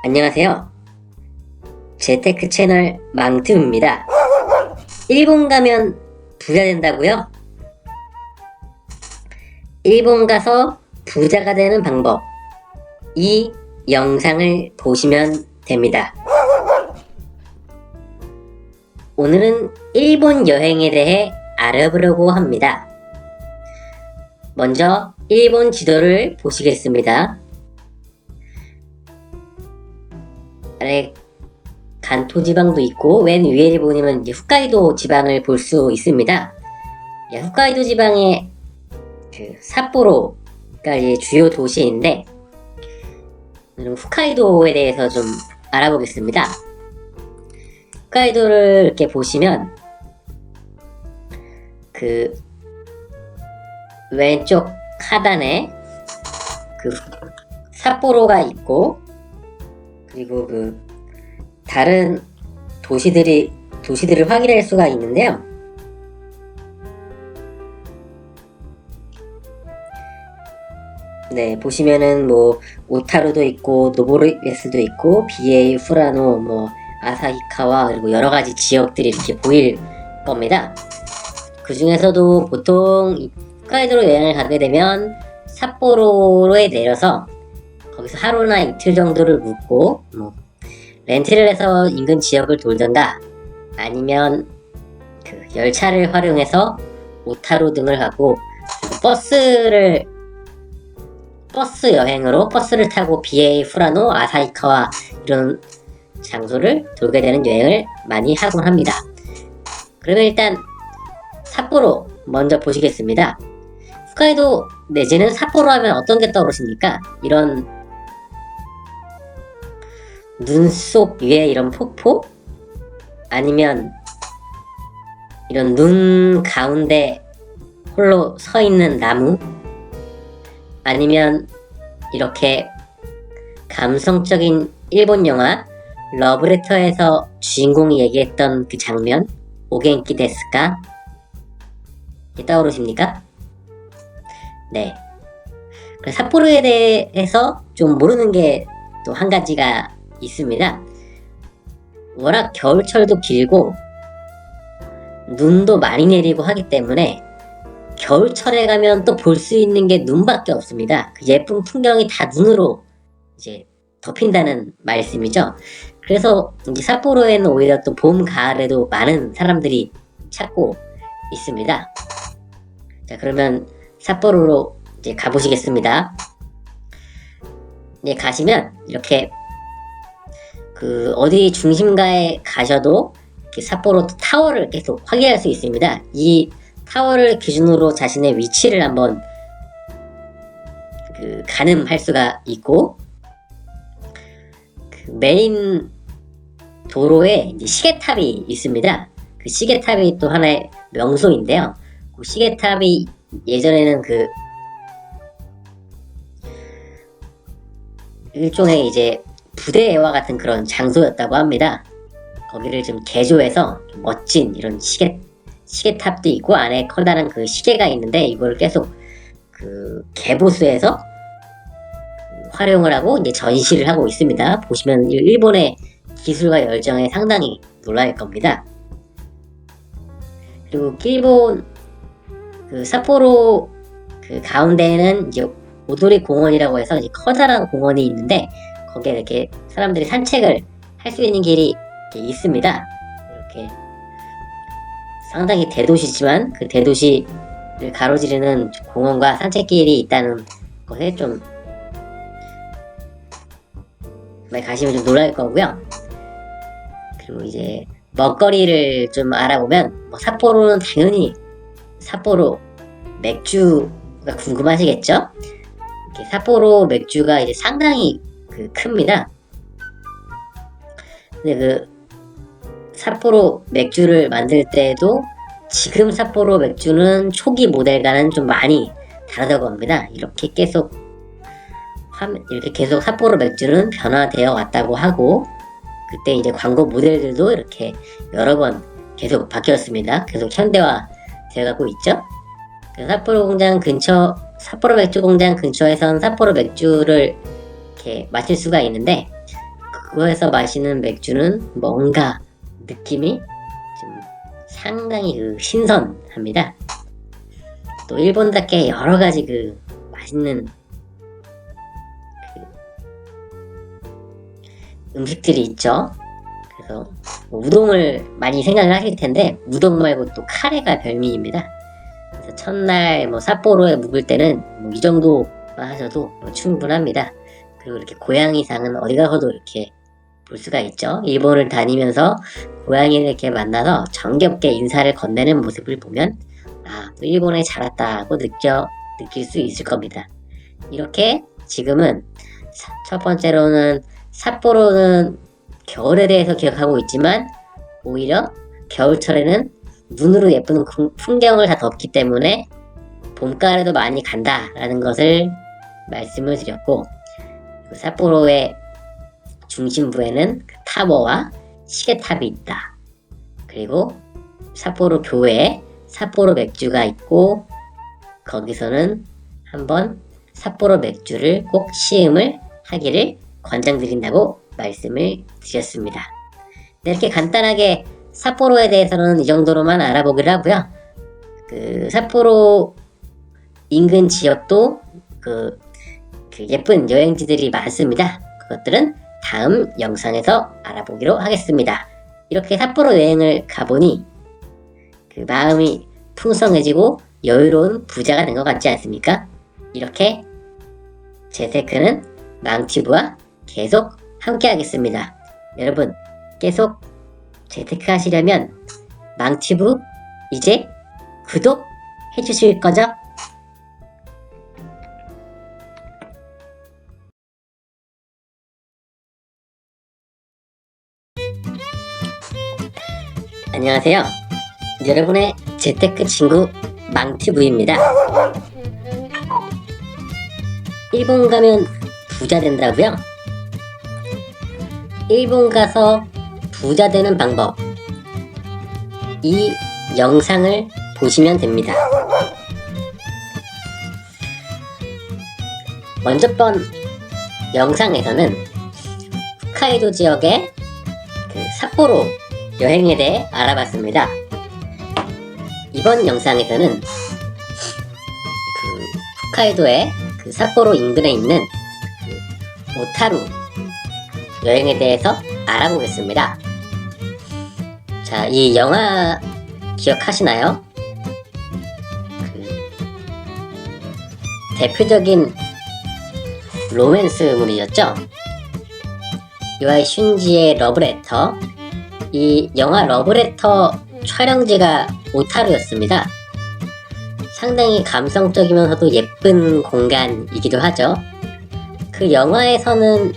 안녕하세요. 재테크 채널 망틈입니다. 일본 가면 부자 된다고요? 일본 가서 부자가 되는 방법, 이 영상을 보시면 됩니다. 오늘은 일본 여행에 대해 알아보려고 합니다. 먼저 일본 지도를 보시겠습니다. 아래 간토 지방도 있고 왼 위에 보시면 이제 홋카이도 지방을 볼 수 있습니다. 홋카이도 지방의 삿포로가 이제 주요 도시인데 오늘은 홋카이도에 대해서 좀 알아보겠습니다. 홋카이도를 이렇게 보시면 그 왼쪽 하단에 그 삿포로가 있고 그리고 그 다른 도시들을 확인할 수가 있는데요. 네, 보시면은 뭐 오타루도 있고 노보루에스도 있고 BA, 후라노, 뭐 아사히카와 그리고 여러 가지 지역들이 이렇게 보일 겁니다. 그 중에서도 보통 홋카이도로 여행을 가게 되면 삿포로에 내려서 거기서 하루나 이틀 정도를 묵고 뭐 렌트를 해서 인근 지역을 돌던가 아니면 그 열차를 활용해서 오타루 등을 가고 버스 여행으로 버스를 타고 BA, 후라노, 아사히카와 이런 장소를 돌게 되는 여행을 많이 하곤 합니다. 그러면 일단 삿포로 먼저 보시겠습니다. 홋카이도 내지는 삿포로 하면 어떤 게 떠오르십니까? 이런 눈 속 위에 이런 폭포? 아니면 이런 눈 가운데 홀로 서 있는 나무? 아니면 이렇게 감성적인 일본 영화 러브레터에서 주인공이 얘기했던 그 장면? 오겐키 데스까? 떠오르십니까? 네. 삿포로에 대해서 좀 모르는 게 또 한 가지가 있습니다. 워낙 겨울철도 길고 눈도 많이 내리고 하기 때문에 겨울철에 가면 또 볼 수 있는 게 눈밖에 없습니다. 그 예쁜 풍경이 다 눈으로 이제 덮인다는 말씀이죠. 그래서 이제 삿포로에는 오히려 또 봄, 가을에도 많은 사람들이 찾고 있습니다. 자, 그러면 삿포로로 이제 가보시겠습니다. 이제 가시면 이렇게 그 어디 중심가에 가셔도 이렇게 삿포로 타워를 계속 확인할 수 있습니다. 이 타워를 기준으로 자신의 위치를 한번 그 가늠할 수가 있고 그 메인 도로에 이제 시계탑이 있습니다. 그 시계탑이 또 하나의 명소인데요. 그 시계탑이 예전에는 그 일종의 이제 부대와 같은 그런 장소였다고 합니다. 거기를 좀 개조해서 멋진 이런 시계탑도 있고 안에 커다란 그 시계가 있는데 이거를 계속 그 개보수해서 활용을 하고 이제 전시를 하고 있습니다. 보시면 일본의 기술과 열정에 상당히 놀랄 겁니다. 그리고 일본 그 삿포로 그 가운데에는 이제 오도리 공원이라고 해서 이제 커다란 공원이 있는데 거기에 이렇게 사람들이 산책을 할 수 있는 길이 이렇게 있습니다. 이렇게 상당히 대도시지만 그 대도시를 가로지르는 공원과 산책길이 있다는 것에 좀 가시면 좀 놀랄 거고요. 그리고 이제 먹거리를 좀 알아보면 뭐 삿포로는 당연히 삿포로 맥주가 궁금하시겠죠? 이렇게 삿포로 맥주가 이제 상당히 큽니다. 근데 그 삿포로 맥주를 만들 때도 지금 삿포로 맥주는 초기 모델과는 좀 많이 다르다고 합니다. 이렇게 계속 삿포로 맥주는 변화되어 왔다고 하고 그때 이제 광고 모델들도 이렇게 여러 번 계속 바뀌었습니다. 계속 현대화 되어가고 있죠. 삿포로 맥주 공장 근처에선 삿포로 맥주를 이렇게 마실 수가 있는데 그거에서 마시는 맥주는 뭔가 느낌이 좀 상당히 신선합니다. 또 일본답게 여러가지 맛있는 음식들이 있죠. 그래서 우동을 많이 생각을 하실 텐데 우동 말고 또 카레가 별미입니다. 그래서 첫날 삿포로에 묵을 때는 이 정도만 하셔도 충분합니다. 그리고 이렇게 고양이상은 어디 가서도 이렇게 볼 수가 있죠. 일본을 다니면서 고양이를 이렇게 만나서 정겹게 인사를 건네는 모습을 보면 또 일본에 잘 왔다고 느낄 수 있을 겁니다. 이렇게 지금은 첫 번째로는 삿포로는 겨울에 대해서 기억하고 있지만 오히려 겨울철에는 눈으로 예쁜 풍경을 다 덮기 때문에 봄가을에도 많이 간다라는 것을 말씀을 드렸고, 삿포로의 중심부에는 타워와 시계탑이 있다. 그리고 삿포로 교회에 삿포로 맥주가 있고 거기서는 한번 삿포로 맥주를 꼭 시음을 하기를 권장드린다고 말씀을 드렸습니다. 네, 이렇게 간단하게 삿포로에 대해서는 이 정도로만 알아보기로 하고요. 삿포로 인근 지역도 예쁜 여행지들이 많습니다. 그것들은 다음 영상에서 알아보기로 하겠습니다. 이렇게 삿포로 여행을 가보니 마음이 풍성해지고 여유로운 부자가 된 것 같지 않습니까? 이렇게 재테크는 망튜브와 계속 함께 하겠습니다. 여러분 계속 재테크 하시려면 망튜브 이제 구독 해주실 거죠? 안녕하세요. 여러분의 재테크 친구 망튜브입니다. 일본 가면 부자 된다고요? 일본 가서 부자 되는 방법, 이 영상을 보시면 됩니다. 먼저 번 영상에서는 홋카이도 지역의 삿포로 여행에 대해 알아봤습니다. 이번 영상에서는 홋카이도의 삿포로 인근에 있는 오타루 여행에 대해서 알아보겠습니다. 자, 이 영화 기억하시나요? 대표적인 로맨스물이었죠. 요아이 슌지의 러브레터. 이 영화 러브레터 촬영지가 오타루였습니다. 상당히 감성적이면서도 예쁜 공간이기도 하죠. 그 영화에서는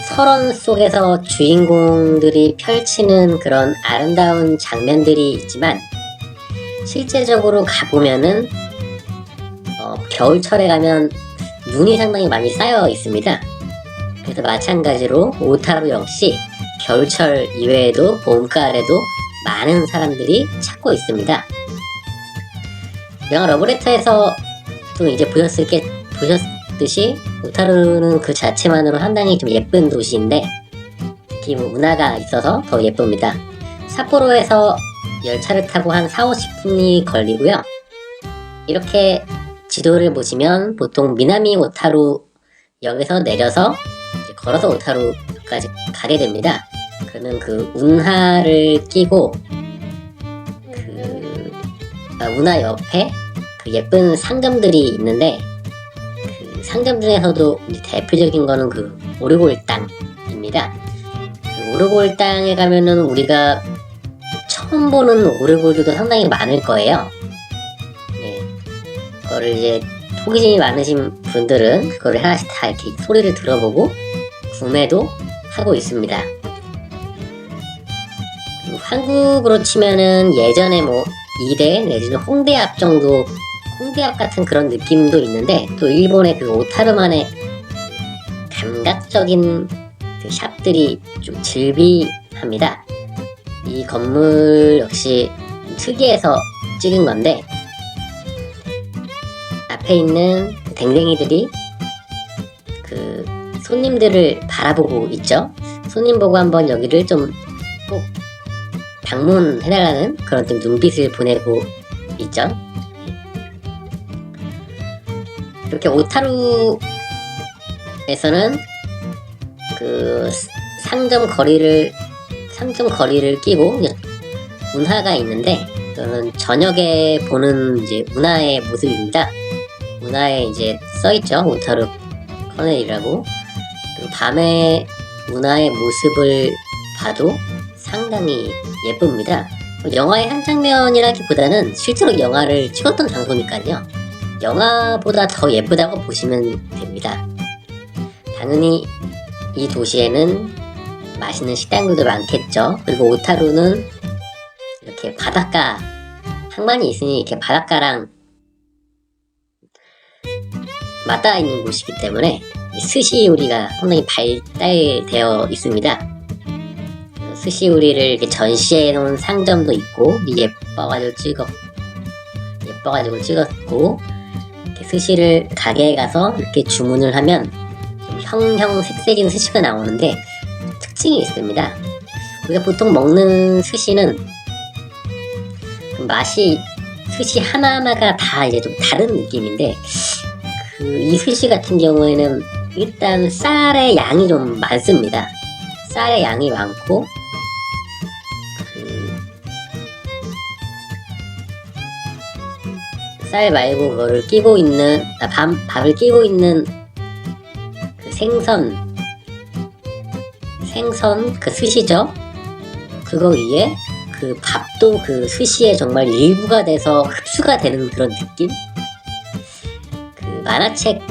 설원 속에서 주인공들이 펼치는 그런 아름다운 장면들이 있지만 실제적으로 가보면은 겨울철에 가면 눈이 상당히 많이 쌓여 있습니다. 그래서 마찬가지로 오타루 역시 겨울철 이외에도 봄가을에도 많은 사람들이 찾고 있습니다. 영화 러브레터에서 또 이제 보셨듯이 오타루는 그 자체만으로 상당히 좀 예쁜 도시인데 특히 운하가 있어서 더 예쁩니다. 삿포로에서 열차를 타고 한 4-50분이 걸리고요. 이렇게 지도를 보시면 보통 미나미 오타루 역에서 내려서 이제 걸어서 오타루까지 가게 됩니다. 그러면 운하를 끼고 운하 옆에 예쁜 상점들이 있는데 상점 중에서도 대표적인 거는 오르골당입니다. 오르골당에 가면은 우리가 처음 보는 오르골들도 상당히 많을 거예요. 네. 그거를 이제 호기심이 많으신 분들은 그거를 하나씩 다 이렇게 소리를 들어보고 구매도 하고 있습니다. 한국으로 치면은 예전에 이대 내지는 홍대 앞 정도, 홍대 앞 같은 그런 느낌도 있는데 또 일본의 오타루만의 감각적인 샵들이 좀 즐비합니다. 이 건물 역시 특이해서 찍은 건데 앞에 있는 댕댕이들이 손님들을 바라보고 있죠. 손님 보고 한번 여기를 좀 꼭 방문해달라는 그런 좀 눈빛을 보내고 있죠. 이렇게 오타루에서는 그 상점 거리를 끼고 운하가 있는데, 이거는 저녁에 보는 이제 운하의 모습입니다. 운하에 이제 써있죠. 오타루 커넬이라고. 그리고 밤에 운하의 모습을 봐도 상당히 예쁩니다. 영화의 한 장면이라기보다는 실제로 영화를 찍었던 장소니까요. 영화보다 더 예쁘다고 보시면 됩니다. 당연히 이 도시에는 맛있는 식당들도 많겠죠. 그리고 오타루는 이렇게 바닷가 항만이 있으니 이렇게 바닷가랑 맞닿아 있는 곳이기 때문에 스시 요리가 상당히 발달되어 있습니다. 스시 요리를 이렇게 전시해 놓은 상점도 있고, 예뻐가지고 찍었고, 이렇게 스시를 가게에 가서 이렇게 주문을 하면 좀 색색인 스시가 나오는데 특징이 있습니다. 우리가 보통 먹는 스시는 맛이 스시 하나하나가 다 이제 좀 다른 느낌인데, 이 스시 같은 경우에는 일단 쌀의 양이 좀 많습니다. 쌀의 양이 많고, 쌀 말고 그거를 끼고 있는, 밥을 끼고 있는 그 생선 그 스시죠. 그거 위에 그 밥도 그 스시의 정말 일부가 돼서 흡수가 되는 그런 느낌? 그 만화책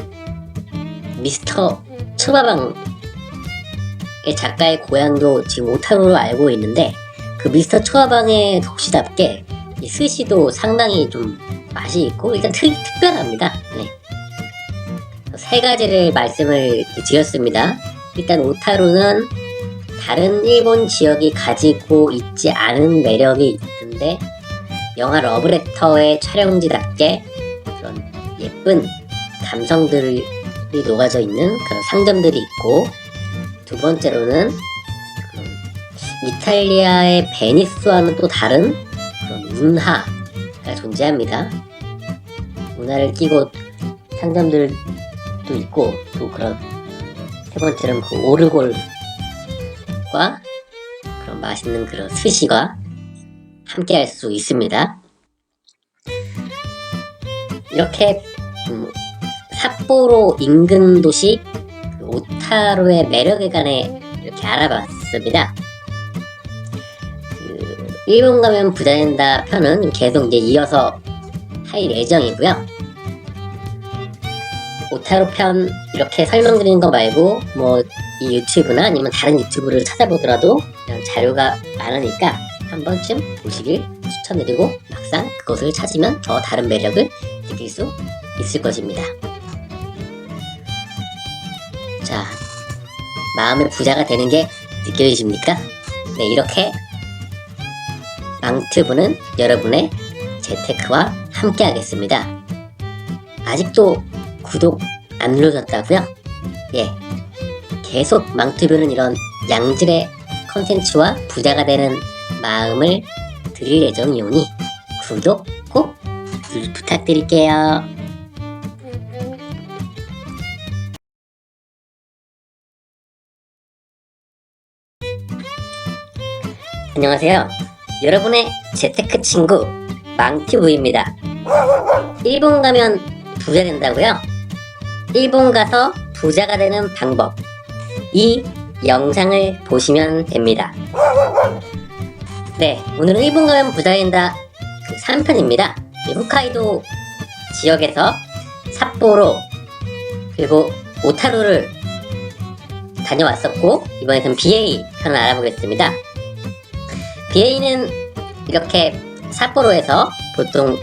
미스터 츠바방의 작가의 고향도 지금 오타루로 알고 있는데, 그 미스터 츠바방의 도시답게 이 스시도 상당히 좀 맛이 있고 일단 특별합니다. 네. 세 가지를 말씀을 드렸습니다. 일단 오타루는 다른 일본 지역이 가지고 있지 않은 매력이 있는데, 영화 러브레터의 촬영지답게 그런 예쁜 감성들이 녹아져 있는 그런 상점들이 있고, 두 번째로는 이탈리아의 베니스와는 또 다른 그런 운하가 존재합니다. 운하를 끼고 상점들도 있고, 또 그런 세 번째는 그 오르골과 그런 맛있는 그런 스시가 함께 할 수 있습니다. 이렇게 삿포로 인근 도시 그 오타루의 매력에 관해 이렇게 알아봤습니다. 일본 가면 부자 된다 편은 계속 이제 이어서 할 예정이고요. 오타루 편 이렇게 설명드리는 거 말고 이 유튜브나 아니면 다른 유튜브를 찾아보더라도 이런 자료가 많으니까 한 번쯤 보시길 추천드리고, 막상 그것을 찾으면 더 다른 매력을 느낄 수 있을 것입니다. 자, 마음의 부자가 되는 게 느껴지십니까? 네, 이렇게 망튜브는 여러분의 재테크와 함께 하겠습니다. 아직도 구독 안 눌러졌다고요? 예, 계속 망튜브는 이런 양질의 컨텐츠와 부자가 되는 마음을 드릴 예정이오니 구독 꼭 부탁드릴게요. 안녕하세요. 여러분의 재테크 친구 망튜브입니다. 일본 가면 부자 된다고요? 일본 가서 부자가 되는 방법, 이 영상을 보시면 됩니다. 네, 오늘은 일본 가면 부자 된다 그 3편입니다. 홋카이도 지역에서 삿포로 그리고 오타루를 다녀왔었고, 이번에는 BA 편을 알아보겠습니다. BA는 이렇게 삿포로에서 보통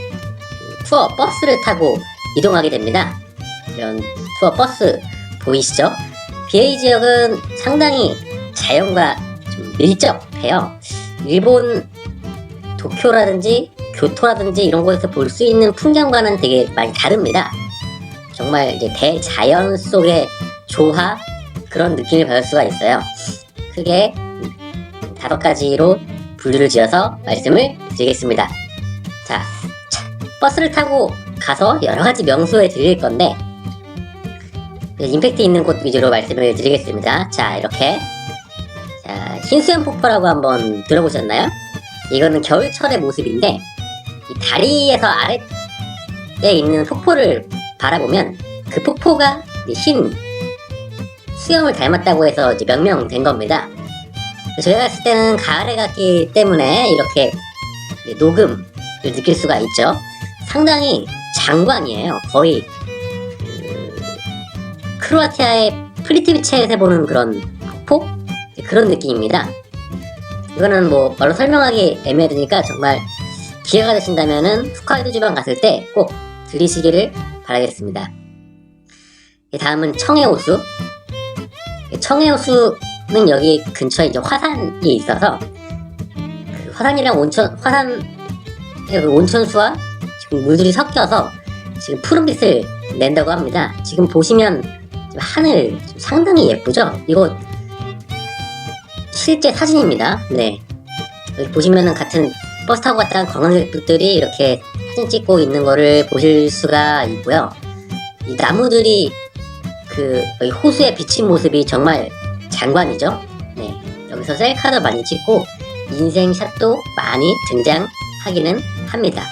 투어 버스를 타고 이동하게 됩니다. 이런 투어 버스 보이시죠? BA 지역은 상당히 자연과 좀 밀접해요. 일본 도쿄라든지 교토라든지 이런 곳에서 볼 수 있는 풍경과는 되게 많이 다릅니다. 정말 이제 대자연 속의 조화, 그런 느낌을 받을 수가 있어요. 크게 5가지로 분류를 지어서 말씀을 드리겠습니다. 자, 버스를 타고 가서 여러가지 명소에 들릴 건데 임팩트 있는 곳 위주로 말씀을 드리겠습니다. 자, 이렇게 흰수염 폭포라고 한번 들어보셨나요? 이거는 겨울철의 모습인데 이 다리에서 아래에 있는 폭포를 바라보면 그 폭포가 흰 수염을 닮았다고 해서 이제 명명된 겁니다. 저희가 갔을 때는 가을에 갔기 때문에 이렇게 녹음을 느낄 수가 있죠. 상당히 장관이에요. 거의 크로아티아의 플리티비체에서 보는 그런 폭포? 그런 느낌입니다. 이거는 뭐 말로 설명하기 애매하니까 정말 기회가 되신다면은 홋카이도 지방 갔을 때 꼭 들리시기를 바라겠습니다. 다음은 청해호수. 청해호수는 여기 근처에 이제 화산이 있어서 그 화산이랑 그 온천수와 지금 물들이 섞여서 지금 푸른빛을 낸다고 합니다. 지금 보시면 하늘 상당히 예쁘죠? 이거 실제 사진입니다. 네. 여기 보시면은 같은 버스 타고 갔다 간 관광객들이 이렇게 사진 찍고 있는 거를 보실 수가 있고요. 이 나무들이 여기 호수에 비친 모습이 정말 장관이죠. 네. 여기서 셀카도 많이 찍고 인생샷도 많이 등장하기는 합니다.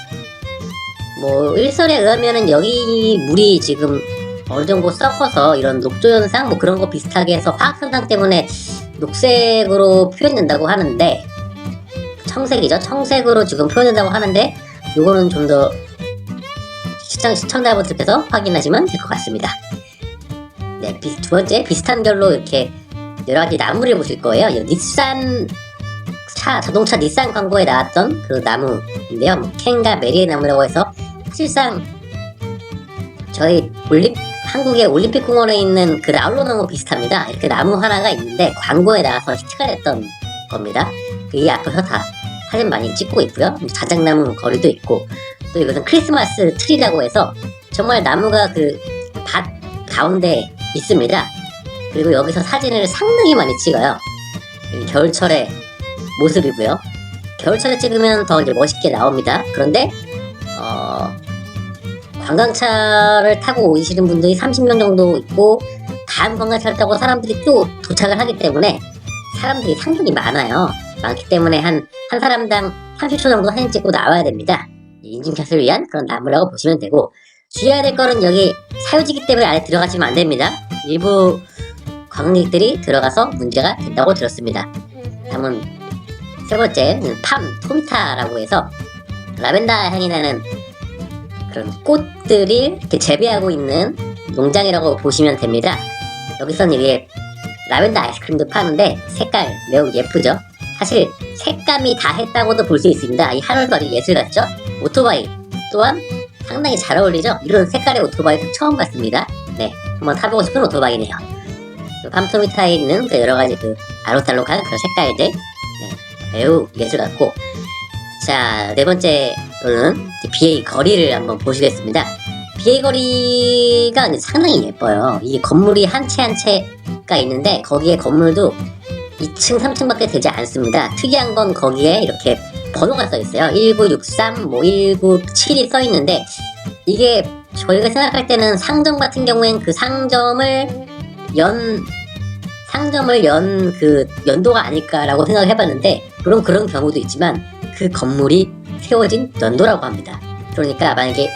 뭐 일설에 의하면은 여기 물이 지금 어느 정도 썩어서 이런 녹조 현상 뭐 그런 거 비슷하게 해서 화학 현상 때문에 녹색으로 표현된다고 하는데 청색이죠. 청색으로 지금 표현된다고 하는데 요거는 좀 더 시청자분들께서 확인하시면 될 것 같습니다. 네, 두 번째 비슷한 결로 이렇게 여러 가지 나무를 보실 거예요. 자동차 닛산 광고에 나왔던 그 나무인데요. 뭐 캔과 메리의 나무라고 해서 사실상 저희 한국의 올림픽 공원에 있는 그 나홀로나무 비슷합니다. 이렇게 나무 하나가 있는데 광고에 나와서 히트가 됐던 겁니다. 이 앞에서 다 사진 많이 찍고 있고요. 자작나무 거리도 있고 또 이것은 크리스마스 트리라고 해서 정말 나무가 그 밭 가운데 있습니다. 그리고 여기서 사진을 상당히 많이 찍어요. 겨울철의 모습이고요. 겨울철에 찍으면 더 이제 멋있게 나옵니다. 그런데 관광차를 타고 오시는 분들이 30명 정도 있고 다음 관광차를 타고 사람들이 또 도착을 하기 때문에 사람들이 상당히 많아요. 많기 때문에 한 사람당 30초 정도 사진 찍고 나와야 됩니다. 인증샷을 위한 그런 나무라고 보시면 되고 주의해야 될 거는 여기 사유지기 때문에 안에 들어가시면 안 됩니다. 일부 관광객들이 들어가서 문제가 된다고 들었습니다. 다음은 세 번째 토미타라고 해서 라벤더 향이 나는 그런 꽃들이 이렇게 재배하고 있는 농장이라고 보시면 됩니다. 여기서는 이게 라벤더 아이스크림도 파는데 색깔 매우 예쁘죠? 사실 색감이 다 했다고도 볼 수 있습니다. 이 하늘별이 예술 같죠? 오토바이 또한 상당히 잘 어울리죠? 이런 색깔의 오토바이 처음 봤습니다. 네, 한번 타보고 싶은 오토바이네요. 팜토미타에 있는 그 여러가지 그 알록달록한 그런 색깔들 매우 예술 같고 자, 네 번째로는 BA 거리를 한번 보시겠습니다. BA 거리가 상당히 예뻐요. 이게 건물이 한 채 한 채가 있는데 거기에 건물도 2층, 3층밖에 되지 않습니다. 특이한 건 거기에 이렇게 번호가 써 있어요. 1963, 뭐 197이 써 있는데 이게 저희가 생각할 때는 상점 같은 경우엔 그 상점을 연 그 연도가 아닐까라고 생각을 해봤는데 물론 그런 경우도 있지만 그 건물이 세워진 연도라고 합니다. 그러니까 만약에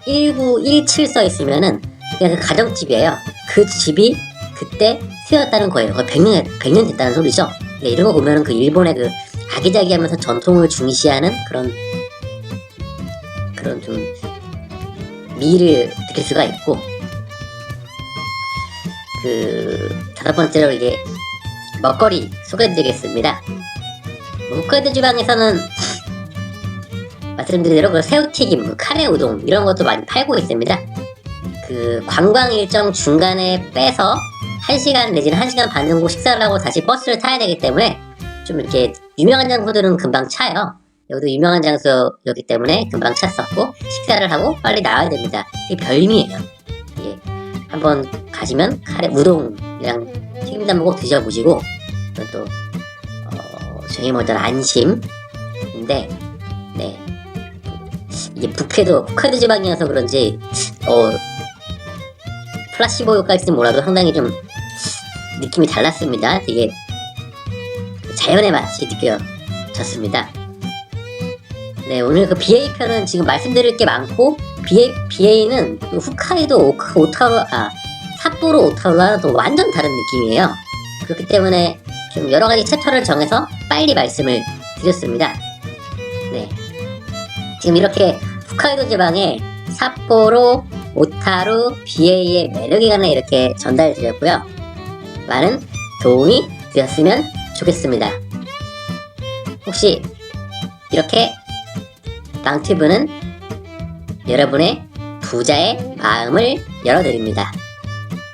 1917 써 있으면은 그냥 그 가정집이에요. 그 집이 그때 세웠다는 거예요. 100년 됐다는 소리죠. 네, 이런 거 보면은 그 일본의 그 아기자기하면서 전통을 중시하는 그런 좀 미를 느낄 수가 있고 다섯 번째로 이게 먹거리 소개해드리겠습니다. 홋카이도 지방에서는 말씀드린 대로 그 새우튀김, 카레 우동 이런 것도 많이 팔고 있습니다. 그 관광 일정 중간에 빼서 1시간 내지는 1시간 반 정도 식사를 하고 다시 버스를 타야 되기 때문에 좀 이렇게 유명한 장소들은 금방 차요. 여기도 유명한 장소였기 때문에 금방 찼었고 식사를 하고 빨리 나와야 됩니다. 이게 별미예요. 예. 한번 가시면 카레 우동이랑 햄도 한번 꼭 드셔보시고 또 저희 모델 안심인데 네 이게 북해도 지방이어서 그런지 플라시보 효과일지 몰라도 상당히 좀 느낌이 달랐습니다. 되게 자연의 맛이 느껴졌습니다. 네, 오늘 그 BA 편은 지금 말씀드릴 게 많고 BA는 홋카이도 삿포로 오타루와는 또 완전 다른 느낌이에요. 그렇기 때문에 좀 여러 가지 챕터를 정해서 빨리 말씀을 드렸습니다. 네, 지금 이렇게 홋카이도 지방의 삿포로, 오타루, BA의 매력에 관해 이렇게 전달드렸고요. 많은 도움이 되었으면 좋겠습니다. 혹시 이렇게 망튜브는 여러분의 부자의 마음을 열어드립니다.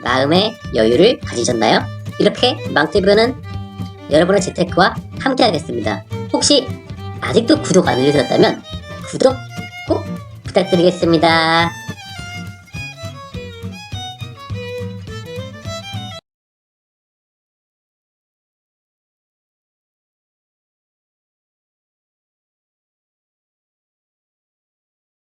마음의 여유를 가지셨나요? 이렇게 망튜브는 여러분의 재테크와 함께 하겠습니다. 혹시 아직도 구독 안 누르셨다면 구독 꼭 부탁드리겠습니다.